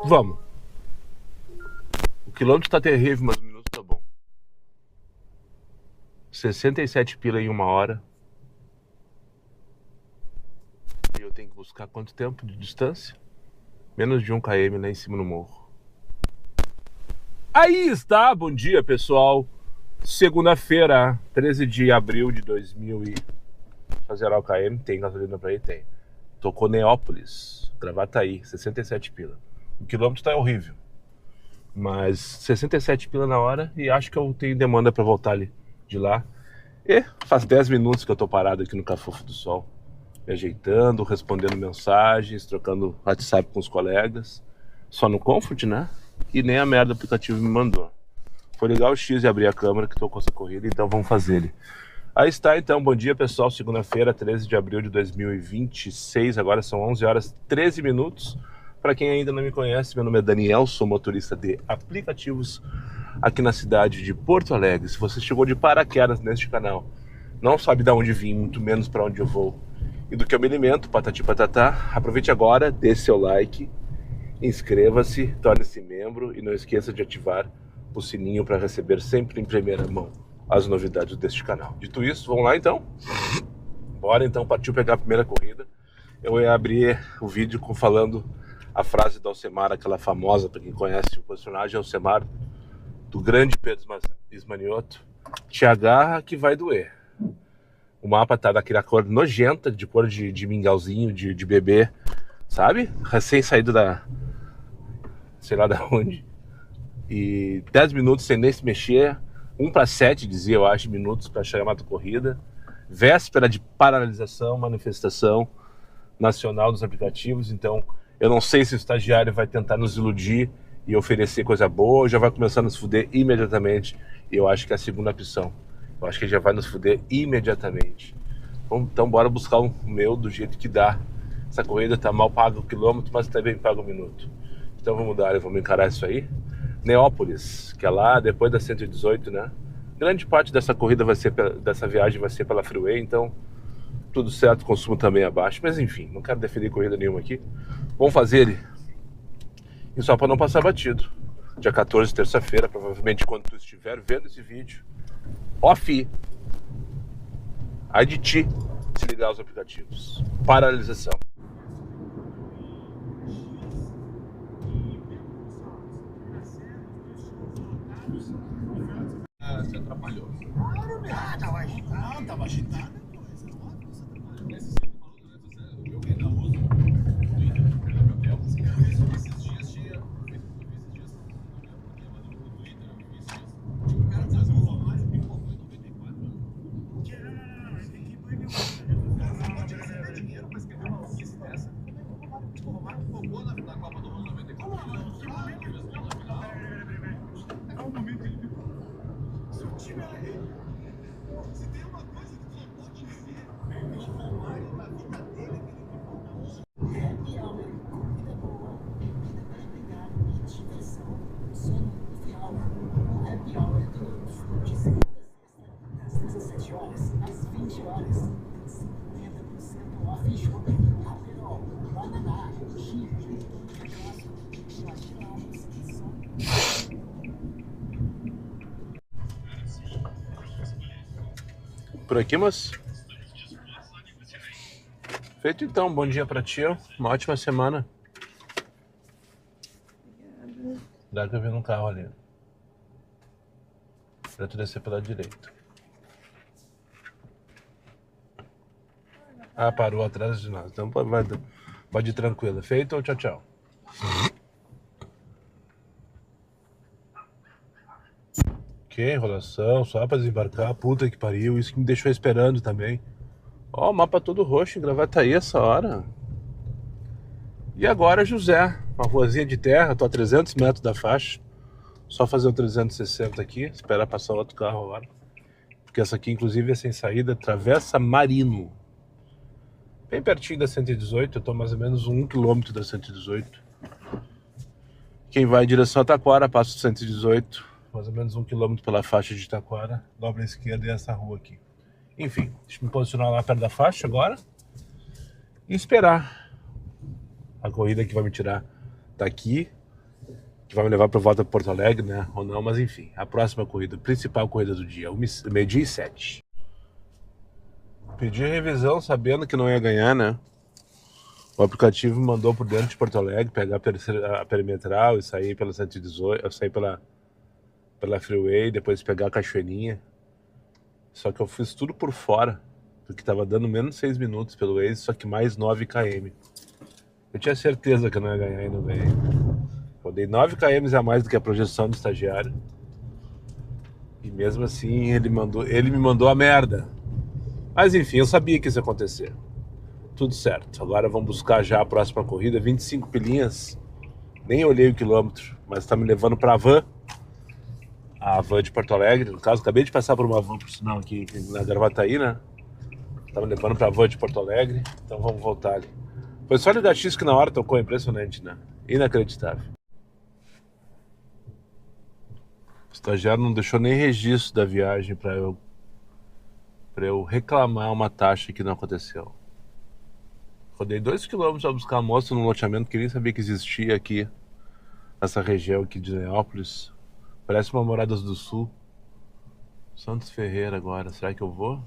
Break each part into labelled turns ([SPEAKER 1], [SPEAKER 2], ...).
[SPEAKER 1] Vamos. O quilômetro tá terrível, mas o minuto tá bom. 67 pila em 1 hora. E eu tenho que buscar quanto tempo de distância? Menos de 1 km lá em cima no morro. Aí está, bom dia pessoal. Segunda-feira, 13 de abril de 2000 e... Só zerar o km, tem gasolina pra ir? Tem. Tocou Neópolis, Gravataí, 67 pila. O quilômetro tá horrível, mas 67 pila na hora. E acho que eu tenho demanda pra voltar ali de lá. E faz 10 minutos que eu tô parado aqui no Cafofo do Sol, me ajeitando, respondendo mensagens, trocando WhatsApp com os colegas. Só no Comfort, né? E nem a merda do aplicativo me mandou. Foi ligar o X e abrir a câmera que tô com essa corrida, então vamos fazer ele. Aí está então, bom dia pessoal, segunda-feira, 13 de abril de 2026, agora são 11 horas 13 minutos. Para quem ainda não me conhece, meu nome é Daniel, sou motorista de aplicativos aqui na cidade de Porto Alegre. Se você chegou de paraquedas neste canal, não sabe de onde vim, muito menos para onde eu vou e do que eu me alimento, patati patatá, aproveite agora, dê seu like, inscreva-se, torne-se membro e não esqueça de ativar o sininho para receber sempre em primeira mão as novidades deste canal. Dito isso, vamos lá então? Bora então, partiu pegar a primeira corrida. Eu ia abrir o vídeo falando a frase do Alcemar, aquela famosa, para quem conhece o personagem Alcemar, do grande Pedro Ismanioto: te agarra que vai doer. O mapa tá daquela cor nojenta, de cor de mingauzinho, de bebê, sabe? Recém saído da... sei lá da onde. E 10 minutos sem nem se mexer, 1:07, dizia, eu acho, minutos para chegar a corrida. Véspera de paralisação, manifestação nacional dos aplicativos. Então, eu não sei se o estagiário vai tentar nos iludir e oferecer coisa boa, ou já vai começar a nos fuder imediatamente. E eu acho que é a segunda opção. Eu acho que ele já vai nos fuder imediatamente. Então, bora buscar o meu do jeito que dá. Essa corrida tá mal paga o quilômetro, mas também paga o minuto. Então, vamos dar, vamos encarar isso aí. Neópolis, que é lá depois da 118, né? Grande parte dessa corrida vai ser, dessa viagem vai ser pela Freeway, então tudo certo, consumo também abaixo, mas enfim, não quero defender corrida nenhuma aqui. Vamos fazer ele e só para não passar batido. Dia 14, terça-feira, provavelmente quando tu estiver vendo esse vídeo, off, aí de ti se ligar aos aplicativos. Paralisação.
[SPEAKER 2] Se atrapalhou.
[SPEAKER 3] Tava agitado. Tava agitado.
[SPEAKER 2] Eu que ainda uso o Twitter do Gabriel. Esses dias tinha. No Twitter, eu vi esses dias. O cara traz um Romário pipocou em 94.
[SPEAKER 3] Não, tem que ir pro Rio.
[SPEAKER 2] Pode receber dinheiro pra escrever uma notícia dessa. O Romário pipocou na Copa do Mundo 94 milhões. Que momento ele ficou na final? É o momento que ele ficou. Se o time era ele. Se tem uma coisa que tu não pode ver, o Romário na vida dele, que ele ficou na outra.
[SPEAKER 4] Happy Hour, comida boa, bebida para pegar e diversão só no final. O Happy Hour do de segunda a sexta, das 17 horas às 20 horas, tem 50% off em shopping, Aperol, Guaraná, Chile, clássico, gelatina alma, só.
[SPEAKER 1] Por aqui, moço? Feito então, bom dia pra ti, uma ótima semana. Dá que eu vi num carro ali. Pra tu descer pela direita. Ah, parou atrás de nós. Então pode ir tranquilo. Feito, tchau, tchau. Que enrolação, só pra desembarcar, puta que pariu, isso que me deixou esperando também. Ó, o mapa todo roxo em Gravataí essa hora. E agora, José, uma ruazinha de terra, tô a 300 metros da faixa. Só fazer um 360 aqui, esperar passar outro carro agora. Porque essa aqui, inclusive, é sem saída, Travessa Marino. Bem pertinho da 118, eu tô mais ou menos 1 km da 118. Quem vai em direção a Taquara, passa o 118. Mais ou menos 1 km pela faixa de Taquara, dobra à esquerda e essa rua aqui. Enfim, deixa eu me posicionar lá perto da faixa agora e esperar a corrida que vai me tirar daqui, que vai me levar para volta para Porto Alegre, né? Ou não, mas enfim, a próxima corrida, principal corrida do dia, 12h07. Pedi revisão sabendo que não ia ganhar, né? O aplicativo me mandou por dentro de Porto Alegre pegar a perimetral e sair pela 118, sair pela freeway, depois pegar a Cachoeirinha. Só que eu fiz tudo por fora, porque tava dando menos 6 minutos pelo Waze, só que mais 9 km. Eu tinha certeza que eu não ia ganhar e não ganhei. Rodei 9 km a mais do que a projeção do estagiário. E mesmo assim ele me mandou a merda. Mas enfim, eu sabia que isso ia acontecer. Tudo certo. Agora vamos buscar já a próxima corrida, 25 pilinhas. Nem olhei o quilômetro, mas tá me levando pra van. A van de Porto Alegre, no caso, acabei de passar por uma van, por sinal, aqui na Gravataí, né? Tá me levando pra van de Porto Alegre, então vamos voltar ali. Foi só ligar X que na hora tocou, impressionante, né? Inacreditável. O estagiário não deixou nem registro da viagem pra eu reclamar uma taxa que não aconteceu. Rodei 2 km pra buscar a moça num loteamento que nem sabia que existia aqui, nessa região aqui de Neópolis. Parece uma Moradas do Sul. Santos Ferreira agora, será que eu vou?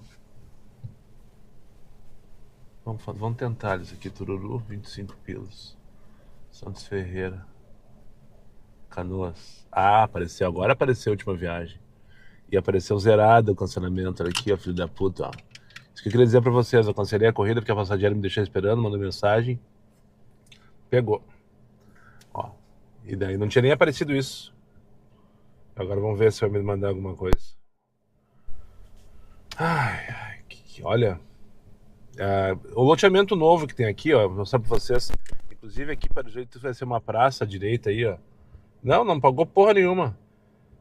[SPEAKER 1] Vamos tentar isso aqui, Tururu, 25 pilas. Santos Ferreira. Canoas. Ah, apareceu, agora apareceu a última viagem. E apareceu zerado o cancelamento, olha aqui, ó, filho da puta, ó. Isso que eu queria dizer pra vocês, eu cancelei a corrida porque a passageira me deixou esperando, mandou mensagem. Pegou. Ó, e daí não tinha nem aparecido isso. Agora vamos ver se vai me mandar alguma coisa. Ai, olha, o loteamento novo que tem aqui, ó, vou mostrar pra vocês. Inclusive aqui, pelo jeito, vai ser uma praça à direita aí, ó. Não pagou porra nenhuma.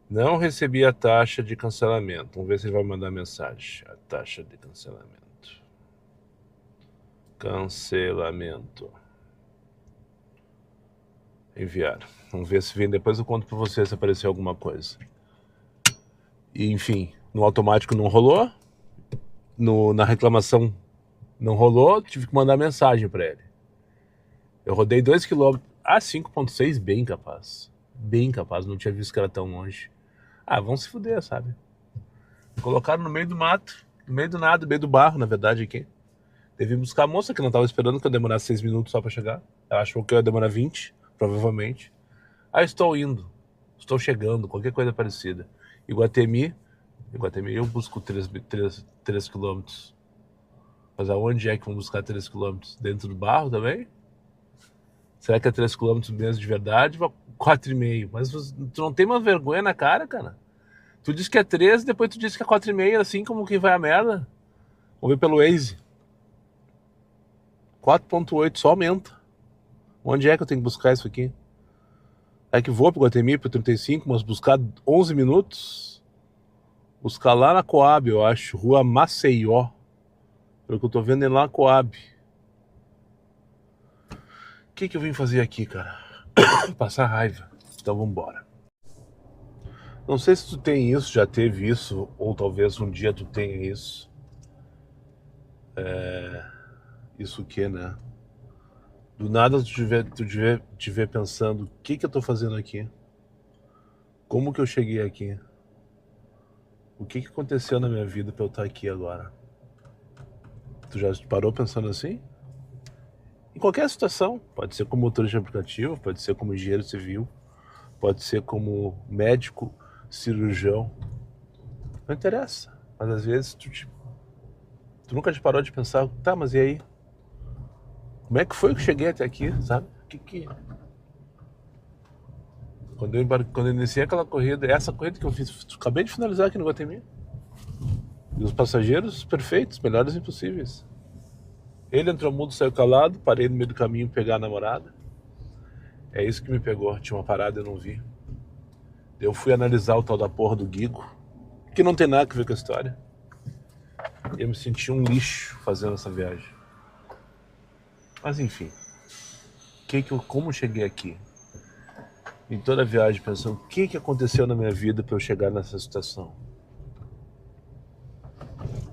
[SPEAKER 1] Não recebi a taxa de cancelamento. Vamos ver se ele vai mandar mensagem. A taxa de cancelamento. Cancelamento. Enviar. Vamos ver se vem. Depois eu conto pra você se apareceu alguma coisa. E, enfim, no automático não rolou. Na reclamação não rolou. Tive que mandar mensagem pra ele. Eu rodei 2 km. 5.6, bem capaz. Bem capaz. Não tinha visto que era tão longe. Vão se fuder, sabe? Colocaram no meio do mato. No meio do nada, no meio do barro, na verdade, aqui. Devi buscar a moça que não tava esperando que eu demorasse 6 minutos só pra chegar. Ela achou que eu ia demorar 20, provavelmente. Estou indo. Estou chegando, qualquer coisa parecida. Iguatemi eu busco 3 quilômetros. Mas aonde é que vão buscar 3 quilômetros? Dentro do barro também? Será que é 3 quilômetros mesmo de verdade? 4,5. Mas tu não tem uma vergonha na cara, cara? Tu diz que é 3, depois tu diz que é 4,5, assim como quem vai a merda. Vamos ver pelo Waze. 4,8, só aumenta. Onde é que eu tenho que buscar isso aqui? É que vou pro Iguatemi pro 35, mas buscar 11 minutos? Buscar lá na Coab, eu acho. Rua Maceió. Pelo que eu tô vendo é lá na Coab. O que eu vim fazer aqui, cara? Passar raiva. Então vambora. Não sei se tu tem isso, já teve isso, ou talvez um dia tu tenha isso. Isso o que, né? Do nada tu te vê pensando, o que eu tô fazendo aqui? Como que eu cheguei aqui? O que aconteceu na minha vida pra eu estar aqui agora? Tu já parou pensando assim? Em qualquer situação, pode ser como motorista de aplicativo, pode ser como engenheiro civil, pode ser como médico, cirurgião, não interessa, mas às vezes tu nunca te parou de pensar, tá, mas e aí? Como é que foi que eu cheguei até aqui, sabe? Quando eu iniciei aquela corrida, essa corrida que eu fiz, acabei de finalizar aqui no Iguatemi, e os passageiros perfeitos, melhores impossíveis. Ele entrou mudo, saiu calado, parei no meio do caminho pegar a namorada. É isso que me pegou, tinha uma parada e eu não vi. Eu fui analisar o tal da porra do Guigo, que não tem nada a ver com a história. E eu me senti um lixo fazendo essa viagem. Mas enfim, como cheguei aqui? Em toda a viagem pensando, o que aconteceu na minha vida para eu chegar nessa situação?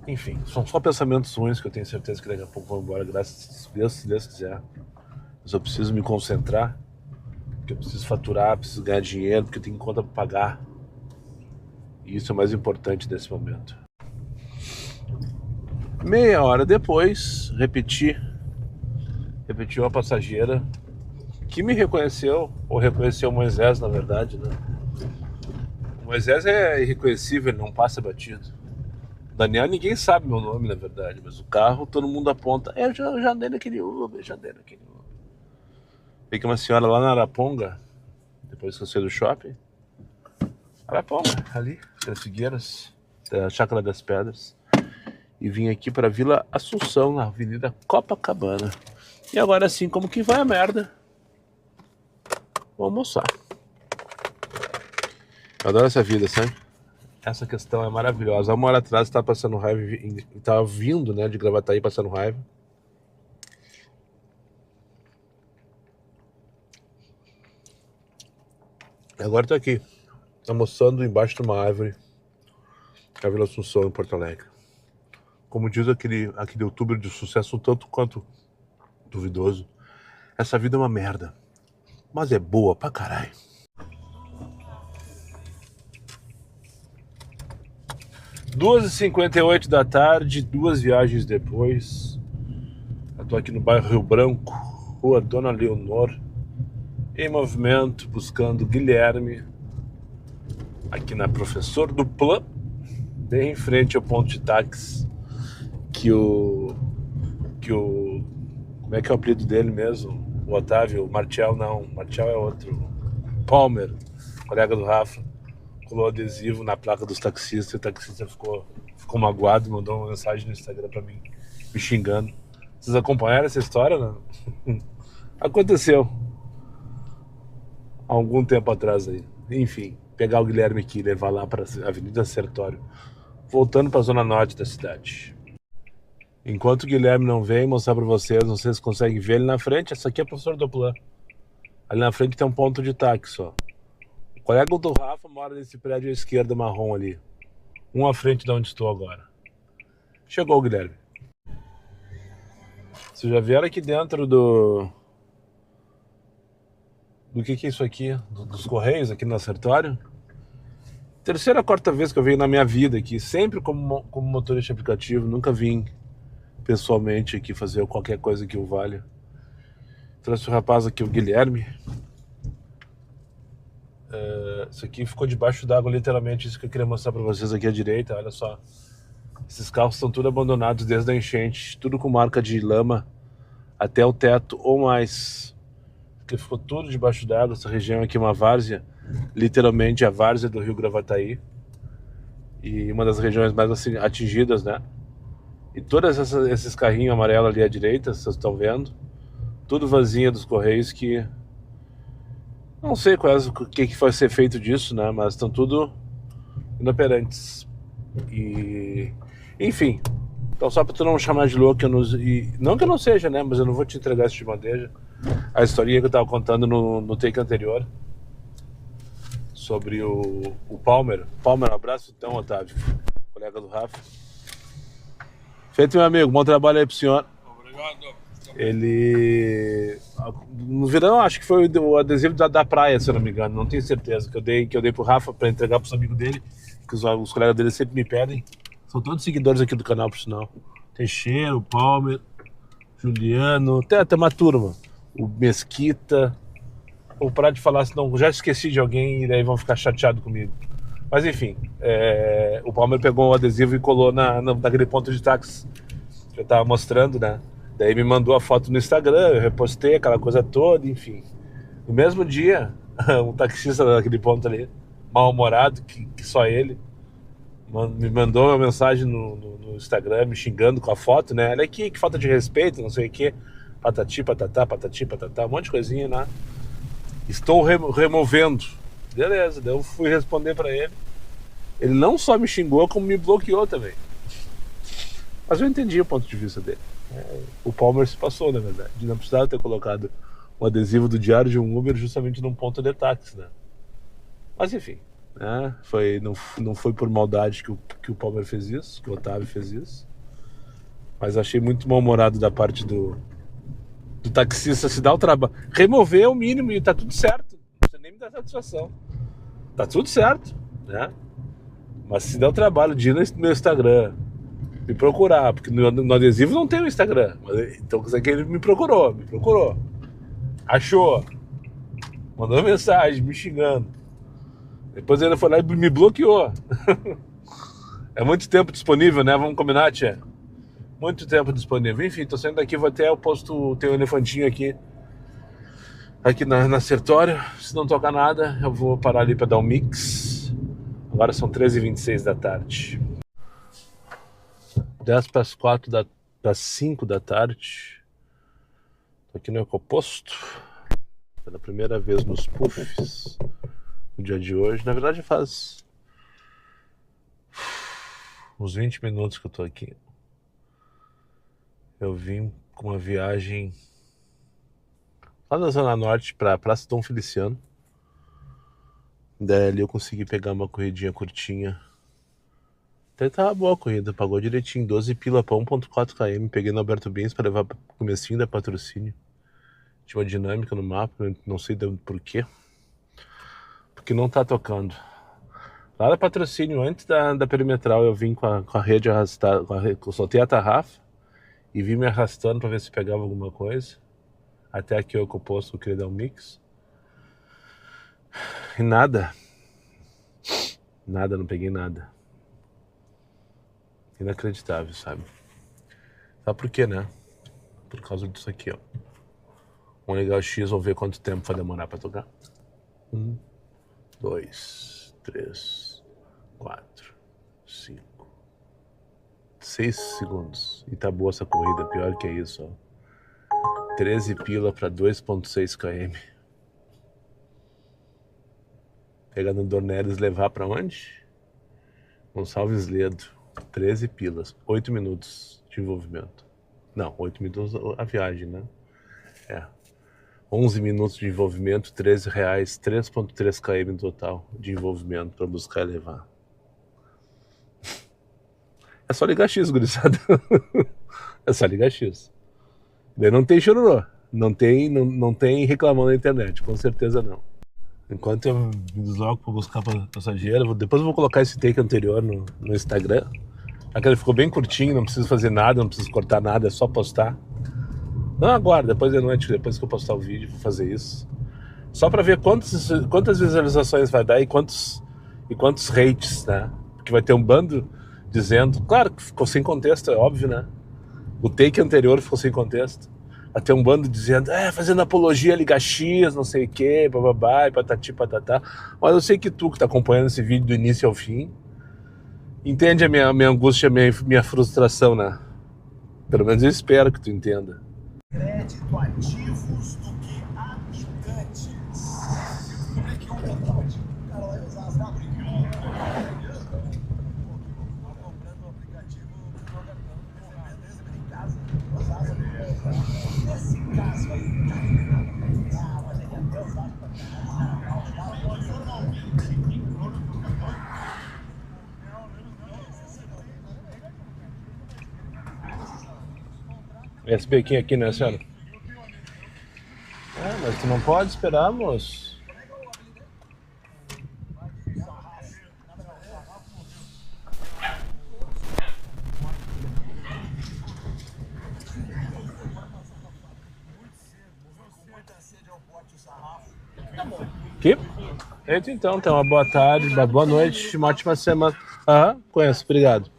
[SPEAKER 1] Enfim, são só pensamentos ruins que eu tenho certeza que daqui a pouco vão embora, graças a Deus, se Deus quiser. Mas eu preciso me concentrar, porque eu preciso faturar, preciso ganhar dinheiro, porque eu tenho conta para pagar. E isso é o mais importante nesse momento. Meia hora depois, repeti uma passageira que me reconheceu, ou reconheceu o Moisés, na verdade, né? O Moisés é irreconhecível, ele não passa batido. O Daniel, ninguém sabe meu nome, na verdade, mas o carro, todo mundo aponta. Eu já andei naquele Uber, Tem que uma senhora lá na Araponga, depois que eu saí do shopping. Araponga, ali, das Figueiras, da Chácara das Pedras. E vim aqui para Vila Assunção, na Avenida Copacabana. E agora sim, como que vai a merda? Vou almoçar. Eu adoro essa vida, sabe? Essa questão é maravilhosa. Há uma hora atrás eu estava passando raiva, estava vindo, né, de Gravataí passando raiva. E agora tô aqui, almoçando embaixo de uma árvore, na Vila Assunção, em Porto Alegre. Como diz aquele youtuber de sucesso, um tanto quanto duvidoso, essa vida é uma merda, mas é boa pra caralho. Duas e 58 da tarde, 2 viagens depois. Eu tô aqui no bairro Rio Branco, Rua Dona Leonor, em movimento, buscando Guilherme, aqui na Professor Duplan, bem em frente ao ponto de táxi, que o como é que é o apelido dele mesmo? O Otávio, Martial não, Martial é outro, Palmer, colega do Rafa, colou adesivo na placa dos taxistas, e o taxista ficou magoado, mandou uma mensagem no Instagram pra mim, me xingando. Vocês acompanharam essa história, não? Aconteceu há algum tempo atrás aí. Enfim, pegar o Guilherme aqui e levar lá pra Avenida Sertório, voltando pra zona norte da cidade. Enquanto o Guilherme não vem, mostrar pra vocês, não sei se conseguem ver ele na frente. Essa aqui é o Professor Duplan. Ali na frente tem um ponto de táxi, ó. O colega do Rafa mora nesse prédio à esquerda marrom ali, um à frente de onde estou agora. Chegou o Guilherme. Vocês já vieram aqui dentro do que é isso aqui? Dos Correios aqui no Sertório? Terceira, quarta vez que eu venho na minha vida aqui, sempre como motorista de aplicativo, nunca vim pessoalmente aqui fazer qualquer coisa que eu valha. Trouxe o rapaz aqui, o Guilherme. Isso aqui ficou debaixo d'água, literalmente, isso que eu queria mostrar pra vocês aqui à direita, olha só. Esses carros estão tudo abandonados desde a enchente, tudo com marca de lama até o teto ou mais. Porque ficou tudo debaixo d'água, essa região aqui é uma várzea, literalmente a várzea do Rio Gravataí. E uma das regiões mais assim, atingidas, né? E todos esses carrinhos amarelos ali à direita, vocês estão vendo, tudo vazio dos Correios que... Não sei o que vai ser feito disso, né? Mas estão tudo inoperantes. E... Enfim. Então só pra tu não chamar de louco, não que eu não seja, né? Mas eu não vou te entregar isso de bandeja. A historinha que eu tava contando no take anterior. Sobre o Palmer. Palmer, um abraço então, Otávio. Colega do Rafa. Feito, meu amigo. Bom trabalho aí pro senhor.
[SPEAKER 2] Obrigado.
[SPEAKER 1] Ele... No verão, acho que foi o adesivo da praia, se eu não me engano. Não tenho certeza. Que eu dei pro Rafa pra entregar pros amigos dele. Que os colegas dele sempre me pedem. São todos seguidores aqui do canal, por sinal. Teixeira, o Palmer, Juliano, tem uma turma. O Mesquita. Vou parar de falar, senão já esqueci de alguém e daí vão ficar chateados comigo. Mas enfim, o Palmer pegou o adesivo e colou naquele ponto de táxi que eu tava mostrando, né? Daí me mandou a foto no Instagram, eu repostei aquela coisa toda, enfim. No mesmo dia, um taxista daquele ponto ali, mal-humorado, que só ele, me mandou uma mensagem no Instagram me xingando com a foto, né? Olha aqui, que falta de respeito, não sei o que. Patati, patatá, um monte de coisinha, né? Estou removendo. Beleza, daí eu fui responder pra ele. Ele não só me xingou, como me bloqueou também. Mas eu entendi o ponto de vista dele. O Palmer se passou, na verdade. Não precisava ter colocado o adesivo do diário de um Uber justamente num ponto de táxi, né? Mas enfim, né? Não foi por maldade que o Palmer fez isso, que o Otávio fez isso. Mas achei muito mal-humorado da parte do taxista se dar o trabalho. Remover é o mínimo e tá tudo certo. Não precisa nem me dar satisfação. Tá tudo certo, né? Mas se der o trabalho de ir no meu Instagram, me procurar, porque no adesivo não tem o Instagram. Então quer dizer que ele me procurou. Achou. Mandou mensagem me xingando. Depois ele foi lá e me bloqueou. É muito tempo disponível, né? Vamos combinar, tia? Muito tempo disponível. Enfim, tô saindo daqui, vou até o posto, tem um elefantinho aqui na Sertório. Se não tocar nada, eu vou parar ali pra dar um mix. Agora são 13h26 da tarde. 10 para as 4 das 5 da tarde. Tô aqui no Ecoposto. Pela primeira vez nos puffs. No dia de hoje. Na verdade faz uns 20 minutos que eu tô aqui. Eu vim com uma viagem lá da Zona Norte pra Praça Dom Feliciano. Daí ali eu consegui pegar uma corridinha curtinha. Até tava boa a corrida, pagou direitinho, 12 pila pra 1.4 km. Peguei no Alberto Bens pra levar pro comecinho da Patrocínio. Tinha uma dinâmica no mapa, não sei por quê. Porque não tá tocando. Lá da Patrocínio, antes da perimetral, eu vim com a rede arrastada, eu soltei a tarrafa e vim me arrastando pra ver se pegava alguma coisa. Até aqui eu Ecoposto, eu queria dar um mix. E nada, não peguei nada. Inacreditável, sabe? Sabe por quê, né? Por causa disso aqui, ó. Vamos ligar o X, vamos ver quanto tempo vai demorar pra tocar. 1, 2, 3, 4, 5, 6 segundos. E tá boa essa corrida, pior que é isso, ó. 13 pila pra 2.6 km. Pegar no Dornelles, levar pra onde? Gonçalves Ledo. 13 pilas. 8 minutos de envolvimento. Não, 8 minutos a viagem, né? 11 minutos de envolvimento, R$13, 3.3 km no total de envolvimento pra buscar e levar. É só ligar X, gurizada. É só ligar X. Daí não tem chororô. Não tem reclamando na internet, com certeza não. Enquanto eu me desloco para buscar passageiro, depois eu vou colocar esse take anterior no Instagram. Aquele ficou bem curtinho, não preciso fazer nada, não preciso cortar nada, é só postar. Não, aguarda, depois da noite, depois que eu postar o vídeo, vou fazer isso. Só para ver quantas visualizações vai dar e quantos hates, né? Porque vai ter um bando dizendo, claro que ficou sem contexto, é óbvio, né? O take anterior ficou sem contexto. Até um bando dizendo, fazendo apologia a Liga X, não sei o que, bababá, e patati patatá. Mas eu sei que tu que tá acompanhando esse vídeo do início ao fim, entende a minha angústia, a minha frustração, né? Pelo menos eu espero que tu entenda.
[SPEAKER 2] Crédito ativos do que habitantes. Como é que é o cara vai usar as brincando? Tô comprando um aplicativo do cartão, recebendo em casa, usar nesse caso aí, mas ele até usar
[SPEAKER 1] Esse bequinho aqui, né, senhora? Mas tu não pode esperar, moço. Que? Eita, então, uma boa tarde, uma boa noite, uma ótima semana. Conheço, obrigado.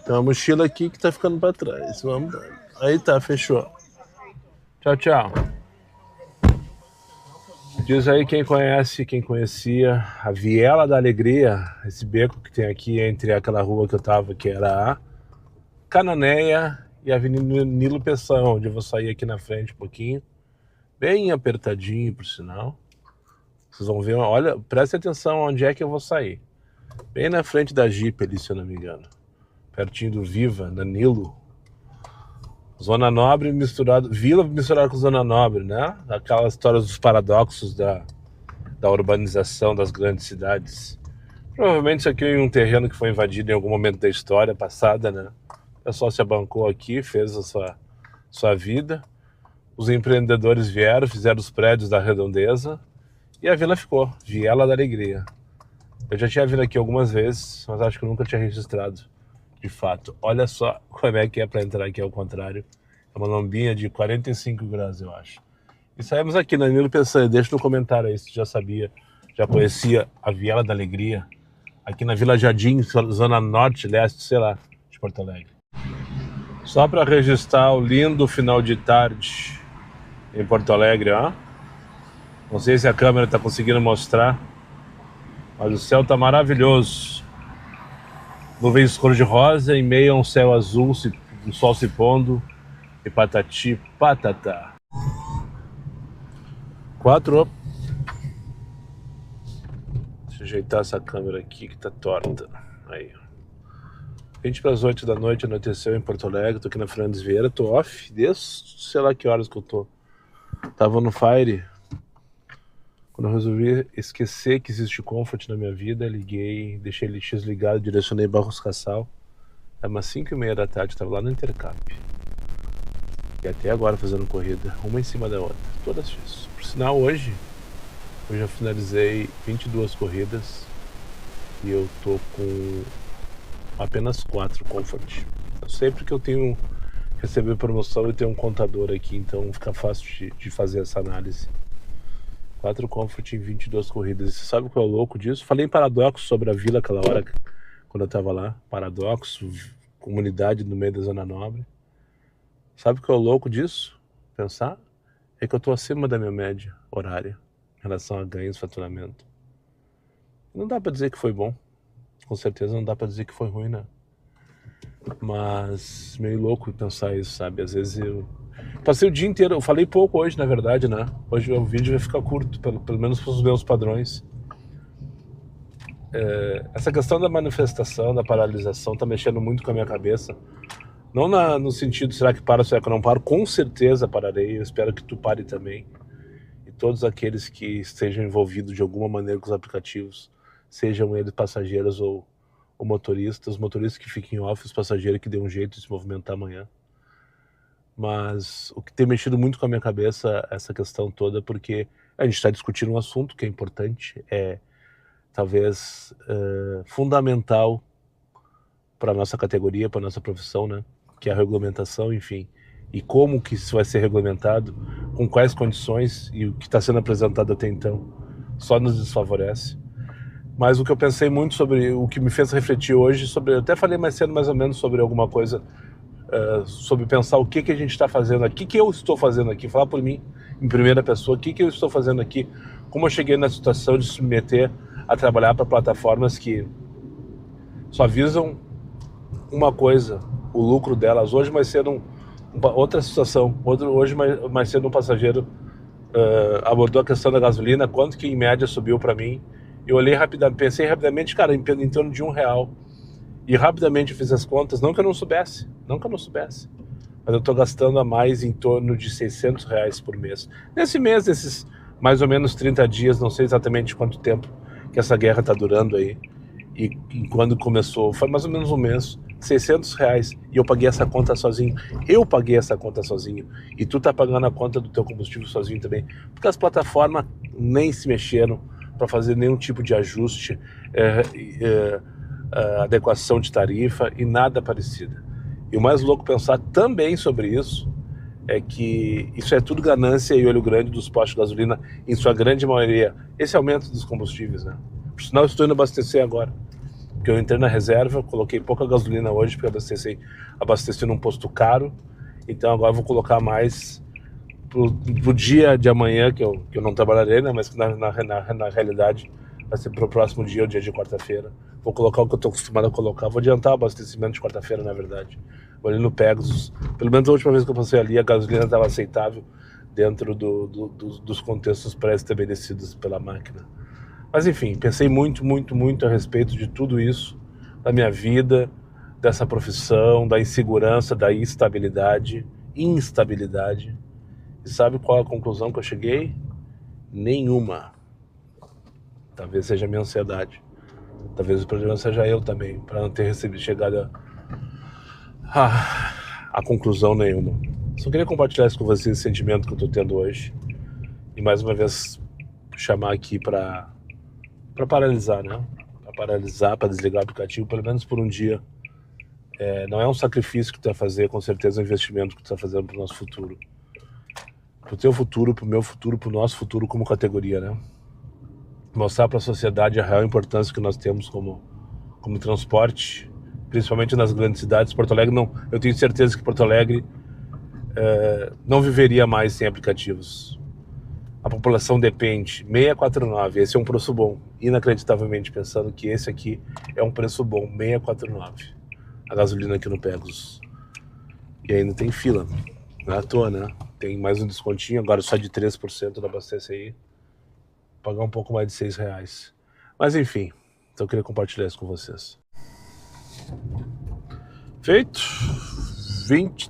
[SPEAKER 1] Tem uma mochila aqui que tá ficando pra trás. Vamos. Aí tá, fechou. Tchau, tchau. Diz aí quem conhece, quem conhecia a Viela da Alegria, esse beco que tem aqui entre aquela rua que eu tava, que era a Cananéia e a Avenida Nilo Peçanha, onde eu vou sair aqui na frente um pouquinho. Bem apertadinho, por sinal. Vocês vão ver, olha, preste atenção onde é que eu vou sair. Bem na frente da Jeep ali, se eu não me engano. Pertinho do Viva, na Nilo. Zona Nobre misturado, Vila misturado com Zona Nobre, né? Aquelas histórias dos paradoxos da urbanização das grandes cidades. Provavelmente isso aqui é um terreno que foi invadido em algum momento da história passada, né? O pessoal se abancou aqui, fez a sua vida. Os empreendedores vieram, fizeram os prédios da redondeza e a vila ficou, Viela da Alegria. Eu já tinha vindo aqui algumas vezes, mas acho que eu nunca tinha registrado, de fato. Olha só como é que é para entrar aqui ao contrário. É uma lombinha de 45 graus, eu acho. E saímos aqui, Danilo Peçanha. Deixa no comentário aí se tu já sabia, já conhecia a Viela da Alegria, aqui na Vila Jardim, zona norte, leste, sei lá, de Porto Alegre. Só para registrar o lindo final de tarde em Porto Alegre, ó. Não sei se a câmera está conseguindo mostrar, mas o céu está maravilhoso. Nuvens cor-de-rosa em meio a um céu azul, o sol se pondo e patati patatá. 4. Deixa eu ajeitar essa câmera aqui que tá torta. Aí. 20 para as 8 da noite, anoiteceu em Porto Alegre. Tô aqui na Fernandes Vieira, tô off desde sei lá que horas que eu tô. Tava no Fire. Quando eu resolvi esquecer que existe Comfort na minha vida, liguei, deixei ele desligado, direcionei Barros Cassal. Era umas 5h30 da tarde, tava lá no Intercap. E até agora fazendo corrida, uma em cima da outra, todas isso. Por sinal, hoje eu já finalizei 22 corridas e eu tô com apenas 4 Comfort. Eu sei porque eu tenho recebido promoção e tenho um contador aqui, então fica fácil de fazer essa análise. 4 Comfort em 22 corridas. E você sabe qual é o louco disso? Falei em paradoxo sobre a vila aquela hora, quando eu tava lá. Paradoxo, comunidade no meio da Zona Nobre. Sabe qual é o louco disso? Pensar? É que eu tô acima da minha média horária em relação a ganhos, faturamento. Não dá pra dizer que foi bom. Com certeza não dá pra dizer que foi ruim, né? Mas meio louco pensar isso, sabe? Às vezes eu passei o dia inteiro, eu falei pouco hoje, na verdade, né? Hoje o vídeo vai ficar curto, pelo menos para os meus padrões. Essa questão da manifestação, da paralisação, tá mexendo muito com a minha cabeça. Não no sentido, será que para, será que eu não paro? Com certeza pararei, eu espero que tu pare também. E todos aqueles que estejam envolvidos de alguma maneira com os aplicativos, sejam eles passageiros ou motoristas, os motoristas que fiquem off, os passageiros que dêem um jeito de se movimentar amanhã. Mas o que tem mexido muito com a minha cabeça essa questão toda, porque a gente está discutindo um assunto que é importante, é talvez fundamental para a nossa categoria, para a nossa profissão, né? Que é a regulamentação, enfim. E como que isso vai ser regulamentado, com quais condições, e o que está sendo apresentado até então só nos desfavorece. Mas o que eu pensei muito sobre, o que me fez refletir hoje, eu até falei mais cedo mais ou menos sobre alguma coisa, sobre pensar o que a gente está fazendo aqui, o que eu estou fazendo aqui, falar por mim em primeira pessoa, o que eu estou fazendo aqui, como eu cheguei na situação de se submeter a trabalhar para plataformas que só visam uma coisa, o lucro delas. Hoje vai ser outra situação, hoje mais cedo um passageiro abordou a questão da gasolina, quanto que em média subiu para mim. Eu olhei rapidamente, pensei rapidamente, cara, em torno de R$1. E rapidamente eu fiz as contas, não que eu não soubesse, mas eu estou gastando a mais em torno de R$600 por mês. Nesse mês, esses mais ou menos 30 dias, não sei exatamente quanto tempo que essa guerra está durando aí, e quando começou, foi mais ou menos um mês, R$600, e eu paguei essa conta sozinho. E tu tá pagando a conta do teu combustível sozinho também, porque as plataformas nem se mexeram para fazer nenhum tipo de ajuste, adequação de tarifa e nada parecido. E o mais louco pensar também sobre isso é que isso é tudo ganância e olho grande dos postos de gasolina, em sua grande maioria. Esse aumento dos combustíveis, né? Por sinal, eu estou indo abastecer agora, porque eu entrei na reserva, coloquei pouca gasolina hoje, porque abasteci num posto caro, então agora eu vou colocar mais pro dia de amanhã, que eu não trabalharei, né? Mas que na realidade vai ser pro próximo dia, o dia de quarta-feira. Vou colocar o que eu tô acostumado a colocar, vou adiantar o abastecimento de quarta-feira, na verdade. Vou ali no Pegasus, pelo menos a última vez que eu passei ali, a gasolina estava aceitável dentro dos contextos pré-estabelecidos pela máquina. Mas enfim, pensei muito a respeito de tudo isso, da minha vida, dessa profissão, da insegurança, da instabilidade. E sabe qual a conclusão que eu cheguei? Nenhuma. Talvez seja a minha ansiedade. Talvez o problema seja eu também, para não ter chegado a conclusão nenhuma. Só queria compartilhar isso com vocês, esse sentimento que eu tô tendo hoje. E mais uma vez chamar aqui para paralisar, né? Para paralisar, para desligar o aplicativo, pelo menos por um dia. Não é um sacrifício que tu vai fazer, com certeza é um investimento que tu tá fazendo pro nosso futuro. Pro teu futuro, pro meu futuro, pro nosso futuro como categoria, né? Mostrar para a sociedade a real importância que nós temos como transporte, principalmente nas grandes cidades. Porto Alegre não, eu tenho certeza que Porto Alegre não viveria mais sem aplicativos. A população depende. 649, esse é um preço bom, inacreditavelmente pensando que esse aqui é um preço bom, 649, a gasolina aqui no Pegasus. E ainda tem fila, não é à toa, né? Tem mais um descontinho, agora só de 3% da Abastece Aí. Pagar um pouco mais de R$6. Mas enfim, então eu queria compartilhar isso com vocês. Feito.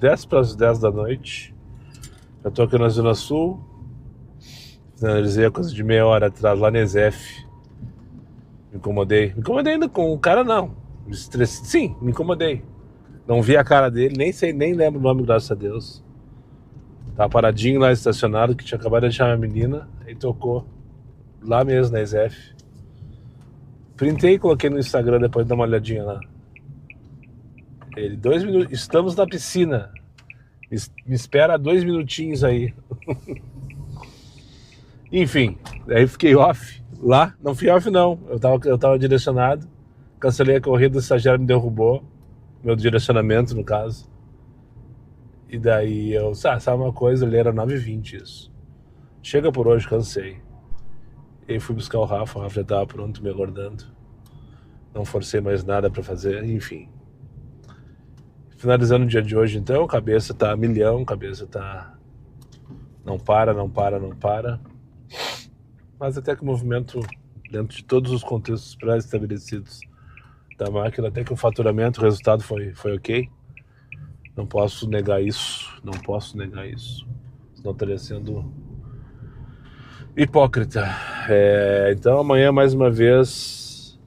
[SPEAKER 1] 10 para as 10 da noite. Já tô aqui na Zona Sul. Finalizei a coisa de meia hora atrás lá na ESEF. Me incomodei ainda com o cara, não. Me estressei. Sim, me incomodei. Não vi a cara dele, nem lembro o nome, graças a Deus. Tava paradinho lá estacionado, que tinha acabado de deixar minha menina. E tocou. Lá mesmo, na ESEF. Printei e coloquei no Instagram depois de dar uma olhadinha lá. Ele, 2 minutos, estamos na piscina. Me espera 2 minutinhos aí. Enfim, aí fiquei off lá. Não fui off não, eu tava direcionado. Cancelei a corrida, o estagiário me derrubou. Meu direcionamento, no caso. E daí eu, sabe uma coisa, ele era 9h20 isso. Chega por hoje, cansei. E fui buscar o Rafa já estava pronto, me aguardando. Não forcei mais nada para fazer, enfim. Finalizando o dia de hoje, então, cabeça tá a milhão, cabeça tá... Não para. Mas até que o movimento, dentro de todos os contextos pré-estabelecidos da máquina, até que o faturamento, o resultado foi ok. Não posso negar isso. Senão estaria sendo... hipócrita. Então amanhã mais uma vez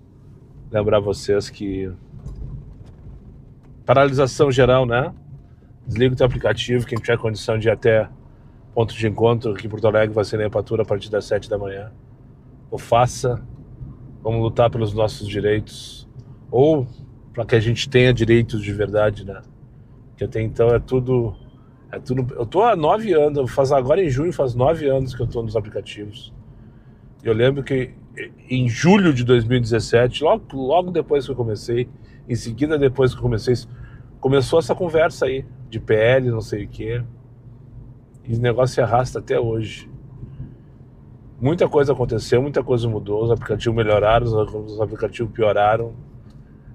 [SPEAKER 1] lembrar vocês que paralisação geral, né? Desliga o teu aplicativo, quem tiver condição de ir até ponto de encontro aqui em Porto Alegre vai ser na Epatura a partir das 7 da manhã. Ou faça, vamos lutar pelos nossos direitos, ou para que a gente tenha direitos de verdade, né? Que até então é tudo. Eu tô há 9 anos, agora em junho faz 9 anos que eu tô nos aplicativos. Eu lembro que em julho de 2017, logo depois que eu comecei, em seguida depois que eu comecei, começou essa conversa aí, de PL, não sei o quê. E o negócio se arrasta até hoje. Muita coisa aconteceu, muita coisa mudou, os aplicativos melhoraram, os aplicativos pioraram.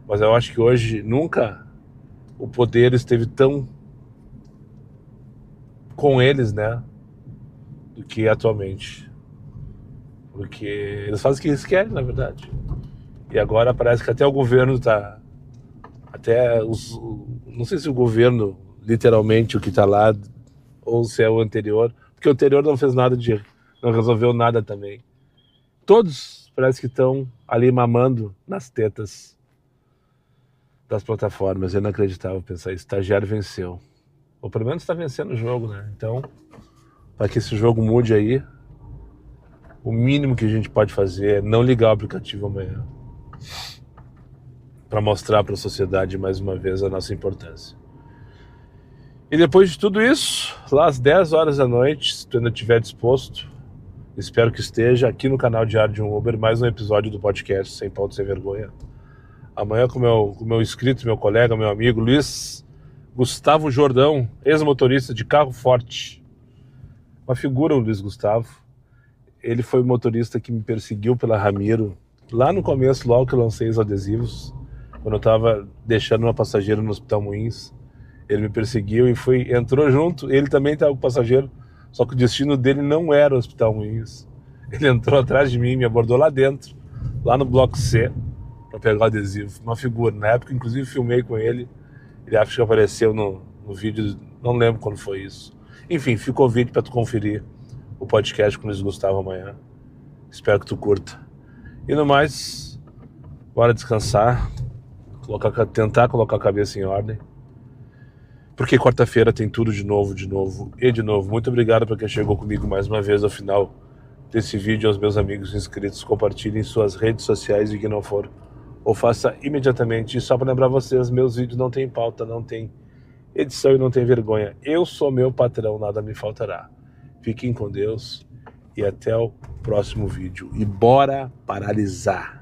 [SPEAKER 1] Mas eu acho que hoje, nunca o poder esteve tão com eles, né, do que atualmente. Porque eles fazem o que eles querem, na verdade. E agora parece que até o governo tá... não sei se o governo, literalmente, o que tá lá, ou se é o anterior, porque o anterior não fez nada não resolveu nada também. Todos parece que estão ali mamando nas tetas das plataformas. É inacreditável pensar isso. O estagiário venceu. Ou pelo menos está vencendo o jogo, né? Então, para que esse jogo mude aí, o mínimo que a gente pode fazer é não ligar o aplicativo amanhã. Para mostrar para a sociedade mais uma vez a nossa importância. E depois de tudo isso, lá às 10 horas da noite, se tu ainda estiver disposto, espero que esteja aqui no canal Diário de um Uber, mais um episódio do podcast Sem Pauta Sem Vergonha. Amanhã com o meu inscrito, meu colega, meu amigo Luiz Gustavo Jordão, ex-motorista de carro forte. Uma figura, o Luiz Gustavo. Ele foi o motorista que me perseguiu pela Ramiro, lá no começo, logo que eu lancei os adesivos, quando eu estava deixando uma passageira no Hospital Moinhos. Ele me perseguiu e entrou junto. Ele também estava com o passageiro, só que o destino dele não era o Hospital Moinhos. Ele entrou atrás de mim, me abordou lá dentro, lá no bloco C, para pegar o adesivo. Uma figura. Na época, inclusive, filmei com ele. Ele acho que apareceu no vídeo, não lembro quando foi isso. Enfim, fica o convite para tu conferir o podcast com o Luiz Gustavo amanhã. Espero que tu curta. E no mais, bora descansar, tentar colocar a cabeça em ordem. Porque quarta-feira tem tudo de novo. Muito obrigado para quem chegou comigo mais uma vez ao final desse vídeo. Aos meus amigos inscritos, compartilhem em suas redes sociais e que não for, ou faça imediatamente. E só para lembrar vocês, meus vídeos não tem pauta, não tem edição e não tem vergonha. Eu sou meu patrão, nada me faltará. Fiquem com Deus e até o próximo vídeo. E bora paralisar!